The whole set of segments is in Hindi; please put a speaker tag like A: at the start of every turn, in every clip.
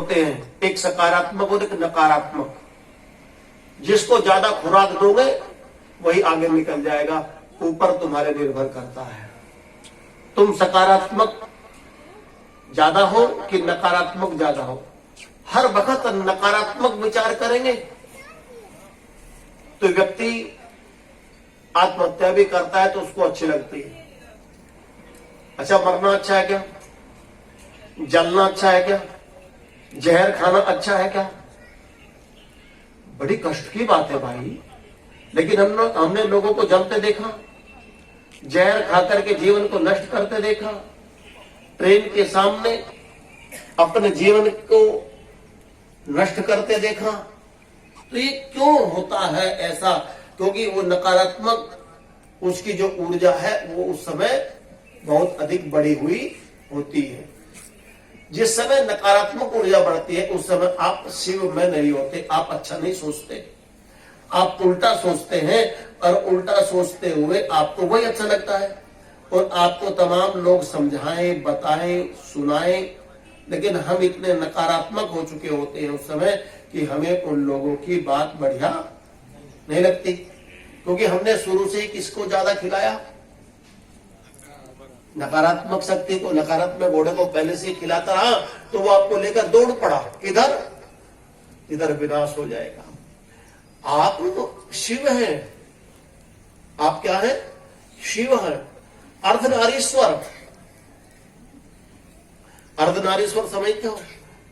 A: होते हैं, एक सकारात्मक और एक नकारात्मक। जिसको ज्यादा खुराक दोगे वही आगे निकल जाएगा, ऊपर तुम्हारे निर्भर करता है। तुम सकारात्मक ज्यादा हो कि नकारात्मक ज्यादा हो। हर वक्त नकारात्मक विचार करेंगे तो व्यक्ति आत्महत्या भी करता है तो उसको अच्छी लगती है। अच्छा, मरना अच्छा है क्या? जलना अच्छा है क्या? जहर खाना अच्छा है क्या? बड़ी कष्ट की बात है भाई। लेकिन हमने लोगों को जलते देखा, जहर खाकर के जीवन को नष्ट करते देखा, ट्रेन के सामने अपने जीवन को नष्ट करते देखा। तो ये क्यों होता है ऐसा? क्योंकि वो नकारात्मक, उसकी जो ऊर्जा है वो उस समय बहुत अधिक बढ़ी हुई होती है। जिस समय नकारात्मक ऊर्जा बढ़ती है उस समय आप शिव में नहीं होते, आप अच्छा नहीं सोचते, आप उल्टा सोचते हैं। और उल्टा सोचते हुए आपको वही अच्छा लगता है और आपको तमाम लोग समझाएं, बताएं, सुनाएं, लेकिन हम इतने नकारात्मक हो चुके होते हैं उस समय कि हमें उन लोगों की बात बढ़िया नहीं लगती। क्योंकि हमने शुरू से ही किसको ज्यादा खिलाया? नकारात्मक शक्ति को, नकारात्मक घोड़े को पहले से खिलाता रहा तो वो आपको लेकर दौड़ पड़ा। किधर? इधर विनाश हो जाएगा। आप तो शिव हैं। आप क्या हैं? शिव हैं, अर्धनारीश्वर। अर्धनारीश्वर समझते हो?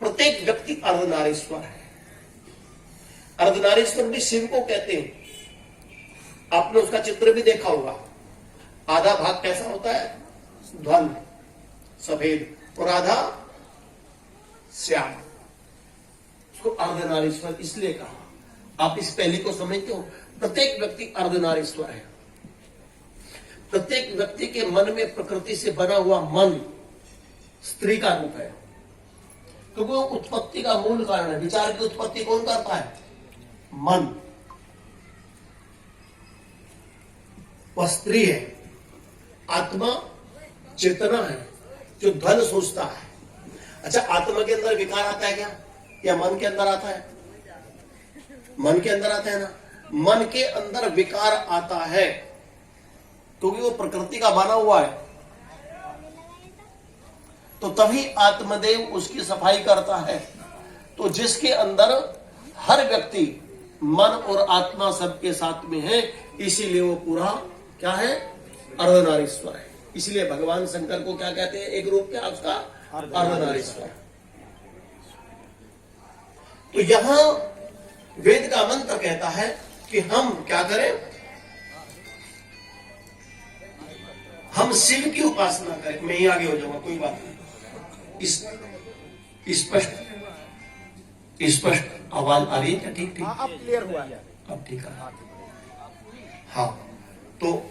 A: प्रत्येक व्यक्ति अर्धनारीश्वर है। अर्धनारीश्वर भी शिव को कहते हैं। आपने उसका चित्र भी देखा होगा। आधा भाग कैसा होता है? ध्वन, सफेद, और आधा श्याम। उसको अर्धनारीश्वर इसलिए कहा। आप इस पहली को समझते हो? प्रत्येक व्यक्ति अर्धनारीश्वर है। प्रत्येक व्यक्ति के मन में प्रकृति से बना हुआ मन स्त्री का रूप है, क्योंकि वो उत्पत्ति का मूल कारण है। विचार की उत्पत्ति कौन करता है? मन। वह स्त्री है। आत्मा चेतना है जो ध्वन सोचता है। अच्छा, आत्मा के अंदर विकार आता है क्या? या मन के अंदर आता है? मन के अंदर आता है ना। मन के अंदर विकार आता है क्योंकि वो प्रकृति का बना हुआ है। तो तभी आत्मदेव उसकी सफाई करता है। तो जिसके अंदर हर व्यक्ति मन और आत्मा सबके साथ में है, इसीलिए वो पूरा क्या है? अर्धनारीश्वर है। इसलिए भगवान शंकर को क्या कहते हैं? एक रूप क्या उसका? अर्धनारीश्वर। तो यहां वेद का मंत्र कहता है कि हम क्या करें? हम शिव की उपासना करें। मैं ही आगे हो जाऊंगा, कोई बात नहीं। स्पष्ट आवाज आ रही है क्या? ठीक ठीक,
B: अब क्लियर हुआ है।
A: अब ठीक है। हाँ, तो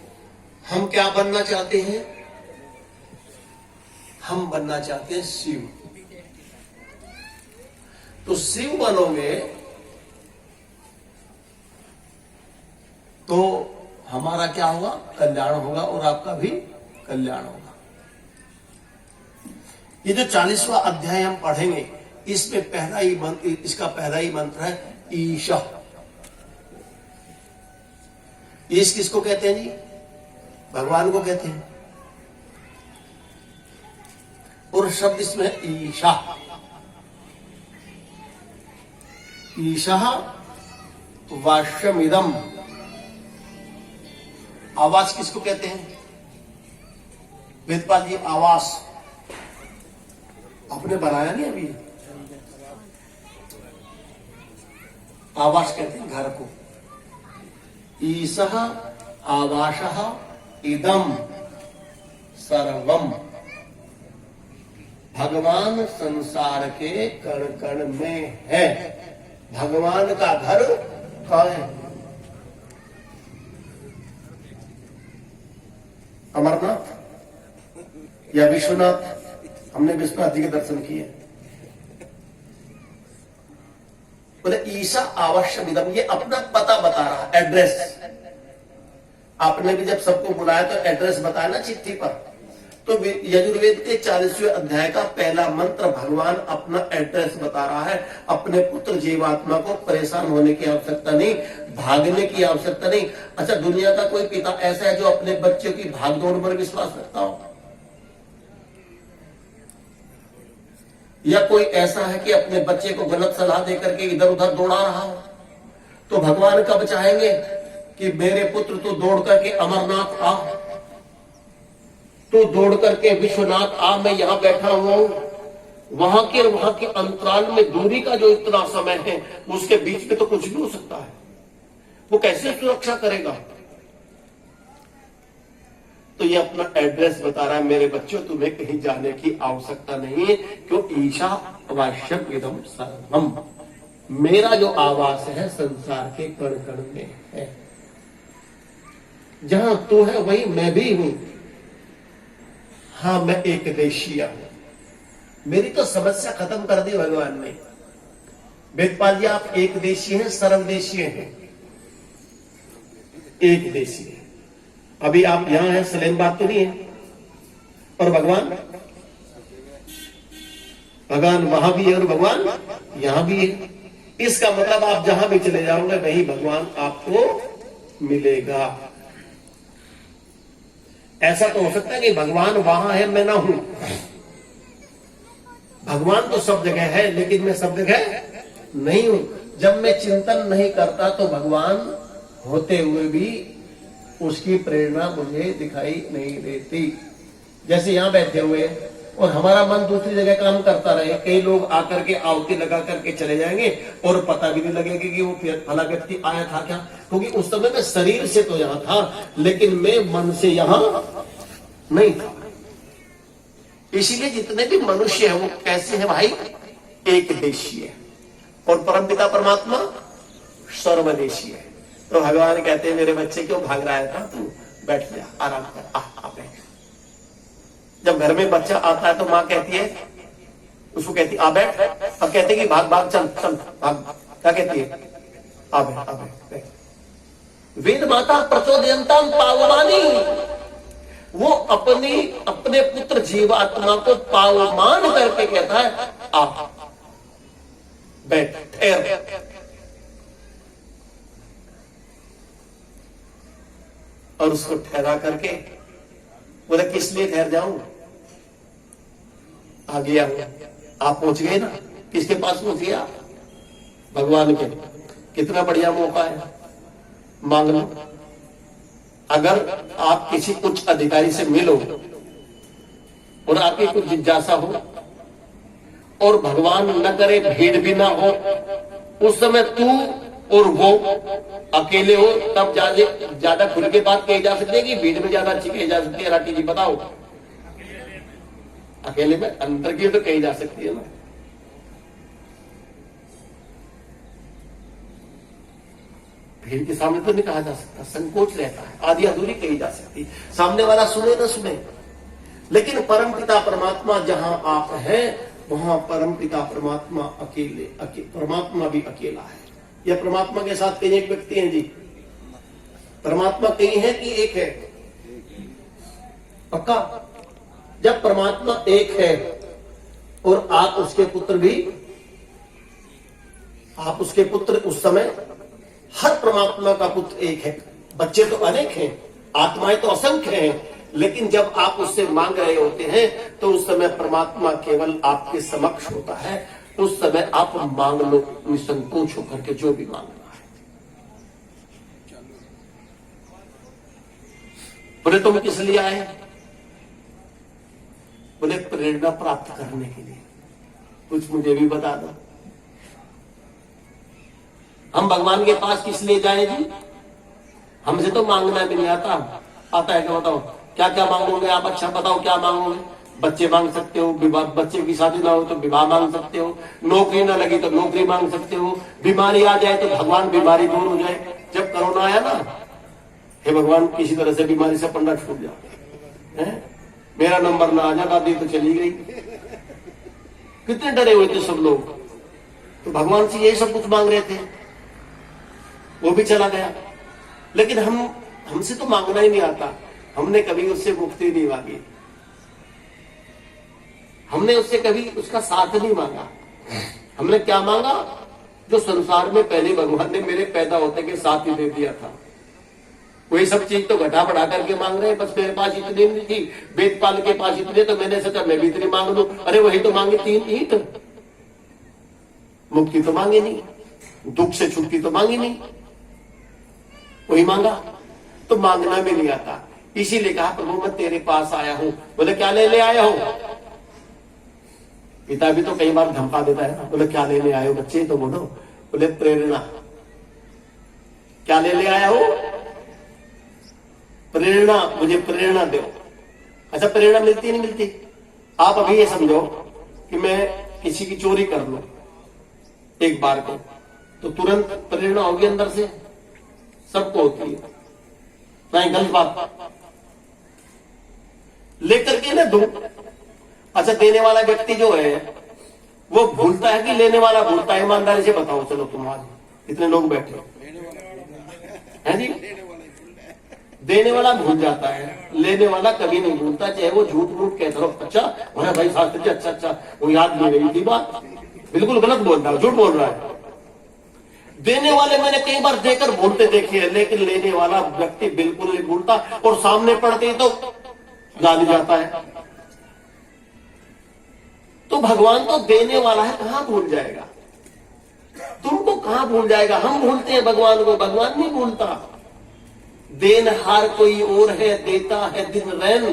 A: हम क्या बनना चाहते हैं? हम बनना चाहते हैं शिव। तो शिव बनोगे तो हमारा क्या होगा? कल्याण होगा और आपका भी कल्याण होगा। ये जो 40वां अध्याय हम पढ़ेंगे, इसमें पहला ही मंत्र, इसका पहला ही मंत्र है ईशा। ईश किसको कहते हैं जी? भगवान को कहते हैं। और शब्द इसमें है ईशा। ईशा वाष्यमिदम। आवास किसको कहते हैं? वेदपाल जी, आवास आपने बनाया नहीं अभी। आवास कहते हैं घर को। ईशः आवासः इदम सर्वम। भगवान संसार के कण कण में है। भगवान का घर कहाँ है? अमरनाथ या विश्वनाथ? हमने विश्वनाथ जी के दर्शन किए। बोले ईशा आवश्यमिदम, ये अपना पता बता रहा, एड्रेस। आपने भी जब सबको बुलाया तो एड्रेस बताया ना चिट्ठी पर। तो यजुर्वेद के 40वें अध्याय का पहला मंत्र भगवान अपना एड्रेस बता रहा है। अपने पुत्र जीवात्मा को परेशान होने की आवश्यकता नहीं, भागने की आवश्यकता नहीं। अच्छा, दुनिया का कोई पिता ऐसा है जो अपने बच्चों की भागदौड़ पर विश्वास रखता हो? या कोई ऐसा है कि अपने बच्चे को गलत सलाह देकर के इधर उधर दौड़ा रहा हो? तो भगवान कब चाहेंगे कि मेरे पुत्र तो दौड़ करके अमरनाथ आ, तो दौड़ करके विश्वनाथ आ, मैं यहां बैठा हुआ हूं। वहां के अंतराल में दूरी का जो इतना समय है, उसके बीच में तो कुछ भी हो सकता है। वो कैसे सुरक्षा करेगा? तो ये अपना एड्रेस बता रहा है, मेरे बच्चों तुम्हें कहीं जाने की आवश्यकता नहीं है, क्यों ईशा अवश्यम इदम सर्वम, मेरा जो आवास है संसार के कण कण में है। जहां तू है वही मैं भी हूं। हाँ, मैं एक देशीय हूं। मेरी तो समस्या खत्म कर दी भगवान ने। वेदपाल जी, आप एक देशीय हैं, सर्वदेशीय हैं? एक देशीय। अभी आप यहां हैं, सलेम बात तो नहीं है। और भगवान वहां भी है और भगवान यहां भी है। इसका मतलब आप जहां भी चले जाओगे वहीं भगवान आपको मिलेगा। ऐसा तो हो सकता है कि भगवान वहां है, मैं ना हूं। भगवान तो सब जगह है, लेकिन मैं सब जगह नहीं हूं। जब मैं चिंतन नहीं करता तो भगवान होते हुए भी उसकी प्रेरणा मुझे दिखाई नहीं देती। जैसे यहां बैठे हुए और हमारा मन दूसरी जगह काम करता रहे, कई लोग आकर के आवती लगा करके चले जाएंगे और पता भी नहीं लगेगा कि वो फला व्यक्ति आया था क्या, क्योंकि उस समय मैं शरीर से तो यहां था, लेकिन मैं मन से यहां नहीं था। इसीलिए जितने भी मनुष्य हैं वो कैसे हैं भाई? एक देशीय है। और परमपिता परमात्मा सर्वदेशीय है। तो भगवान कहते हैं, मेरे बच्चे क्यों भाग रहा है? तू बैठ जा, आराम कर, आ बैठ। जब घर में बच्चा आता है तो माँ कहती है, उसको कहती आ बैठ, और कहते कि भाग भाग, चल चल भाग। क्या कहती है? आ बैठ, आ बैठ। वेद माता प्रचोदयंताम पावमानी, वो अपने पुत्र जीवात्मा को पावमान करके कहता है, आ बैठ, ठहर। और उसको ठहरा करके बोले, किस लिए ठहर जाऊं? आ गया, आप पहुंच गए ना। किसके पास पहुंच गया? भगवान के। कितना बढ़िया मौका है, मांग लो। अगर आप किसी उच्च अधिकारी से मिलो और आपकी कुछ जिज्ञासा हो और भगवान न करे भीड़ भी ना हो, उस समय तू और वो अकेले हो, तब ज्यादा खुल के बात कही जा सकती है कि भीड़ में ज्यादा अच्छी कही जा सकती है? राठी जी बताओ। अकेले में अंदर की तो कही जा सकती है ना। भीड़ के सामने तो नहीं कहा जा सकता, संकोच रहता है, आधी अधूरी कही जा सकती, सामने वाला सुने ना सुने। लेकिन परमपिता परमात्मा जहां आप हैं वहां परमपिता परमात्मा परमात्मा भी अकेला है। या परमात्मा के साथ कई एक व्यक्ति हैं जी? परमात्मा कई है कि एक है? पक्का? जब परमात्मा एक है और आप उसके पुत्र भी, आप उसके पुत्र, उस समय हर परमात्मा का पुत्र एक है। बच्चे तो अनेक हैं, आत्माएं तो असंख्य हैं, लेकिन जब आप उससे मांग रहे होते हैं तो उस समय परमात्मा केवल आपके समक्ष होता है। उस समय आप मांग लो निसंकोच होकर के, जो भी मांगना है। बोले तुम किस लिए आए? बोले प्रेरणा प्राप्त करने के लिए। कुछ मुझे भी बता दो, हम भगवान के पास किस लिए जाए जी? हमसे तो मांगना भी नहीं आता। आता है क्या? बताओ क्या क्या मांगोगे आप? अच्छा बताओ क्या मांगोगे? बच्चे मांग सकते हो, विवाह, बच्चे की शादी ना हो तो विवाह मांग सकते हो, नौकरी ना लगी तो नौकरी मांग सकते हो, बीमारी आ जाए तो भगवान बीमारी दूर हो जाए। जब कोरोना आया ना, हे भगवान किसी तरह से बीमारी से पन्ना छूट जाए, मेरा नंबर ना आ जाए, दादी तो चली गई। कितने डरे हुए थे सब लोग। तो भगवान से यही सब कुछ मांग रहे थे, वो भी चला गया। लेकिन हमसे तो मांगना ही नहीं आता, हमने कभी उससे मुक्ति नहीं मांगी। हमने उससे कभी उसका साथ नहीं मांगा। हमने क्या मांगा? जो संसार में पहले भगवान ने मेरे पैदा होते के साथ ही दे दिया था। कोई सब चीज तो घटा बढ़ा करके मांग रहे हैं, बस मेरे पास इतनी नहीं थी, वेदपाल के पास इतने, तो मैंने सोचा मैं भी इतनी मांग लूं। अरे वही तो मांगे 3 ईंट, मुक्ति तो मांगे नहीं, दुख से छुट्टी तो मांगी नहीं, वही मांगा। तो मांगना भी नहीं आता, इसीलिए कहा प्रभु मैं तेरे पास आया हूं। बोले क्या लेने आया हो? पिता भी तो कई बार धमका देता है ना। बोले क्या लेने आए हो बच्चे, तो बोलो। बोले प्रेरणा। क्या लेने आया हो? प्रेरणा, मुझे प्रेरणा दो। अच्छा प्रेरणा मिलती नहीं मिलती? आप अभी ये समझो कि मैं किसी की चोरी कर लूं एक बार को, तो तुरंत प्रेरणा होगी अंदर से, सबको होती है, नहीं गलत बात। लेकर के ना दो। अच्छा देने वाला व्यक्ति जो है वो भूलता है कि लेने वाला भूलता है? ईमानदारी से बताओ। चलो तुम आज इतने लोग बैठे हो, है जी? देने वाला भूल जाता है, लेने वाला कभी नहीं भूलता, चाहे वो झूठ मूठ कहता रहो। अच्छा अरे भाई शास्त्री जी, अच्छा अच्छा, वो याद नहीं रही थी बात, बिल्कुल गलत बोल रहा है, झूठ बोल रहा है। देने वाले मैंने कई बार देकर भूलते देखे हैं, लेकिन लेने वाला व्यक्ति बिल्कुल नहीं भूलता, और सामने पड़ते ही तो जान जाता है। तो भगवान तो देने वाला है, कहां भूल जाएगा? तुमको कहां भूल जाएगा? हम भूलते हैं भगवान को, भगवान नहीं भूलता। देनहार कोई और है, देता है दिन रैन,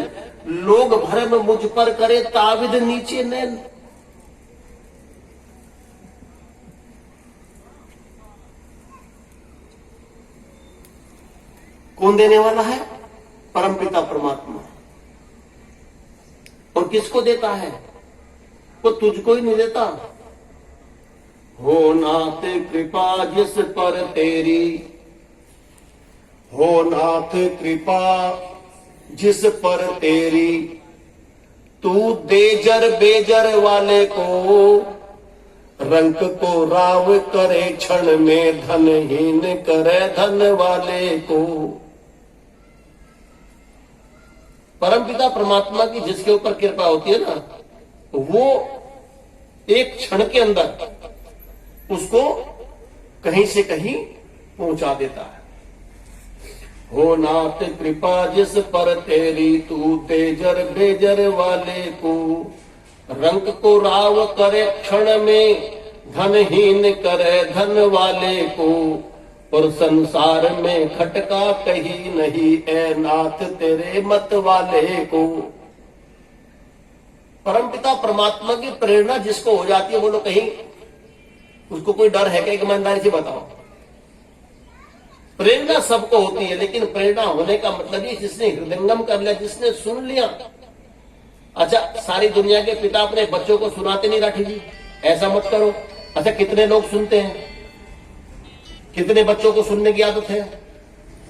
A: लोग भरम मुझ पर करे ताविद नीचे नैन। कौन देने वाला है? परमपिता परमात्मा। और किसको देता है? वो तुझको ही नहीं देता। हो नाथ कृपा जिस पर तेरी, हो नाथ कृपा जिस पर तेरी, तू देजर बेजर वाले को, रंक को राव करे क्षण में, धनहीन करे धन वाले को। परमपिता परमात्मा की जिसके ऊपर कृपा होती है ना, वो एक क्षण के अंदर उसको कहीं से कहीं पहुंचा देता है। हो नाथ कृपा जिस पर तेरी, तू तेजर बेजर वाले को, रंग को राव करे क्षण में, धनहीन करे धन वाले को। और संसार में खटका कहीं नहीं, ए नाथ तेरे मत वाले को। परमपिता परमात्मा की प्रेरणा जिसको हो जाती है, बोलो कहीं उसको कोई डर है क्या? ईमानदारी से बताओ। प्रेरणा सबको होती है, लेकिन प्रेरणा होने का मतलब ही जिसने हृदयंगम कर लिया, जिसने सुन लिया। अच्छा सारी दुनिया के पिता अपने बच्चों को सुनाते नहीं राठी जी, ऐसा मत करो। अच्छा कितने लोग सुनते हैं? कितने बच्चों को सुनने की आदत है?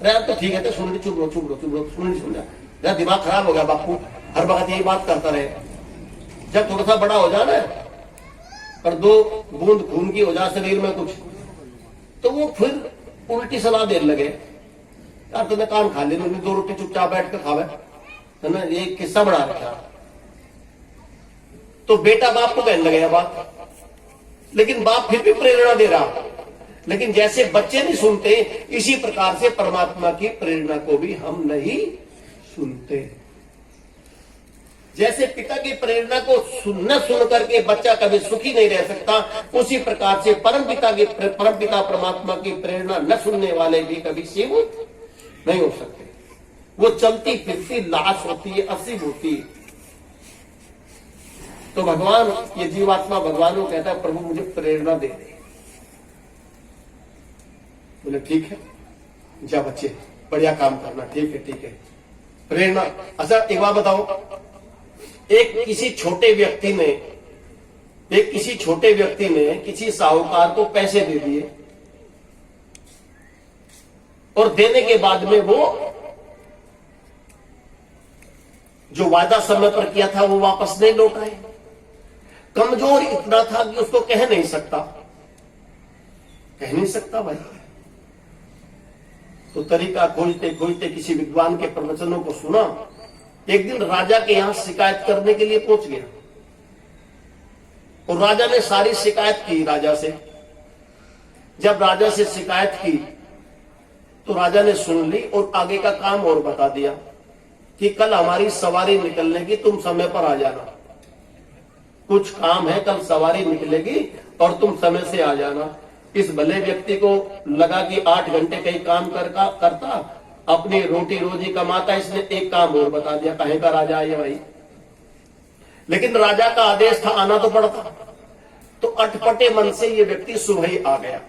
A: अरे आप तो ठीक है, तो सुन ली, चुप रहो चुप रहो चुप रहो, सुन नहीं सुन रहा, दिमाग खराब हो गया बापू, हर वक्त यही बात करता रहे। जब थोड़ा सा बड़ा हो जाए ना, और 2 बूंद खून की हो जाए शरीर में कुछ, तो वो फिर उल्टी सलाह देने लगे। यार तुमने कान खा लिया, 2 रोटी चुपचाप बैठ कर खावे, है ना, ये किस्सा बना रखा। तो बेटा बाप को कहने लगे बात, लेकिन बाप फिर भी प्रेरणा दे रहा। लेकिन जैसे बच्चे नहीं सुनते, इसी प्रकार से परमात्मा की प्रेरणा को भी हम नहीं सुनते। जैसे पिता की प्रेरणा को न सुन करके बच्चा कभी सुखी नहीं रह सकता, उसी प्रकार से परमपिता परमात्मा की प्रेरणा न सुनने वाले भी कभी शिव नहीं हो सकते। वो चलती फिरती लाश होती है, असीम होती है। तो भगवान, ये जीवात्मा भगवान को कहता है प्रभु मुझे प्रेरणा दे दे। बोले ठीक है, जा बच्चे बढ़िया काम करना, ठीक है ठीक है, प्रेरणा। अच्छा एक बात बताओ, एक किसी छोटे व्यक्ति ने किसी साहूकार को पैसे दे दिए, और देने के बाद में वो जो वादा समय पर किया था वो वापस नहीं लौट आए। कमजोर इतना था कि उसको कह नहीं सकता भाई। तो तरीका खोजते खोजते किसी विद्वान के प्रवचनों को सुना। एक दिन राजा के यहां शिकायत करने के लिए पहुंच गया। और राजा ने सारी शिकायत की राजा से। जब राजा से शिकायत की तो राजा ने सुन ली और आगे का काम और बता दिया कि कल हमारी सवारी निकलने की, तुम समय पर आ जाना। कुछ काम है, कल सवारी निकलेगी और तुम समय से आ जाना। इस भले व्यक्ति को लगा कि 8 घंटे कहीं काम करता, अपनी रोटी रोजी कमाता, इसने एक काम और बता दिया। कहीं का राजा है भाई, लेकिन राजा का आदेश था, आना तो पड़ता। तो अटपटे मन से ये व्यक्ति सुबह ही आ गया।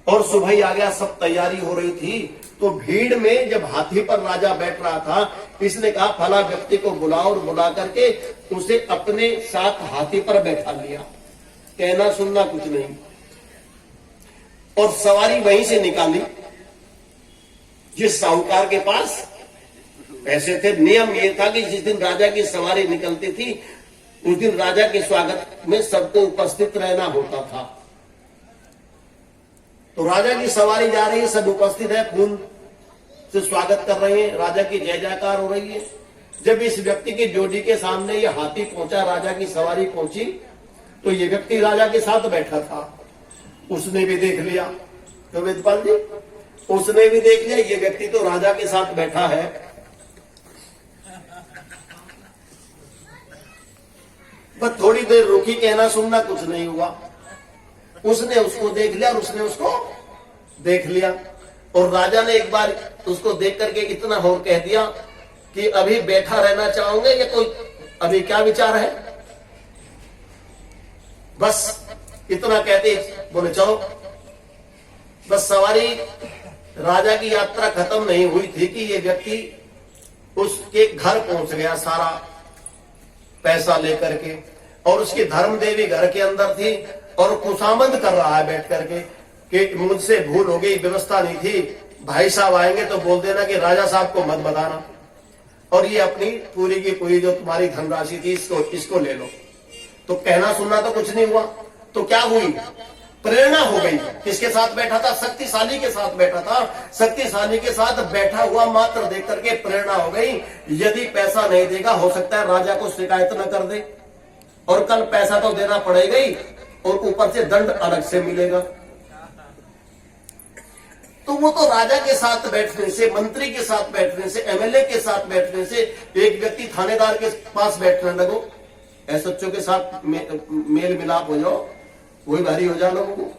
A: और सुबह ही आ गया, सब तैयारी हो रही थी। तो भीड़ में जब हाथी पर राजा बैठ रहा था, इसने कहा फला व्यक्ति को बुलाओ, और बुला करके उसे अपने साथ हाथी पर बैठा लिया। कहना सुनना कुछ नहीं, और सवारी वहीं से निकाली। जिस साहूकार के पास पैसे थे, नियम यह था कि जिस दिन राजा की सवारी निकलती थी उस दिन राजा के स्वागत में सबको उपस्थित रहना होता था। तो राजा की सवारी जा रही है, सब उपस्थित है, फूल से स्वागत कर रहे हैं, राजा की जय जयकार हो रही है। जब इस व्यक्ति की जोड़ी के सामने ये हाथी पहुंचा, राजा की सवारी पहुंची, तो ये व्यक्ति राजा के साथ बैठा था। उसने भी देख लिया, तो वेदपाल जी उसने भी देख लिया ये व्यक्ति तो राजा के साथ बैठा है। बस थोड़ी देर रुकी, कहना सुनना कुछ नहीं हुआ। उसने उसको देख लिया और उसने उसको देख लिया। और राजा ने एक बार उसको देख करके इतना और कह दिया कि अभी बैठा रहना चाहोगे या कोई अभी क्या विचार है? बस इतना कहते बोले चलो। बस सवारी, राजा की यात्रा खत्म नहीं हुई थी कि ये व्यक्ति उसके घर पहुंच गया, सारा पैसा लेकर के। और उसकी धर्म देवी घर के अंदर थी और खुशामद कर रहा है बैठ करके कि मुझसे भूल हो गई, व्यवस्था नहीं थी, भाई साहब आएंगे तो बोल देना कि राजा साहब को मत बताना, और ये अपनी पूरी की पूरी जो तुम्हारी धनराशि थी इसको ले लो। तो कहना सुनना तो कुछ नहीं हुआ। तो क्या हुई? प्रेरणा हो गई। किसके साथ बैठा था? शक्तिशाली के साथ बैठा था। शक्तिशाली के साथ बैठा हुआ मात्र देख करके प्रेरणा हो गई, यदि पैसा नहीं देगा हो सकता है राजा को शिकायत न कर दे, और कल पैसा तो देना पड़ेगा ही, और ऊपर से दंड अलग से मिलेगा। तो वो तो राजा के साथ बैठने से, मंत्री के साथ बैठने से, एमएलए के साथ बैठने से, एक व्यक्ति थानेदार के पास बैठने लगो, एसएचओ के साथ मेल मिलाप हो जाओ, वही भारी हो जाए लोगों को।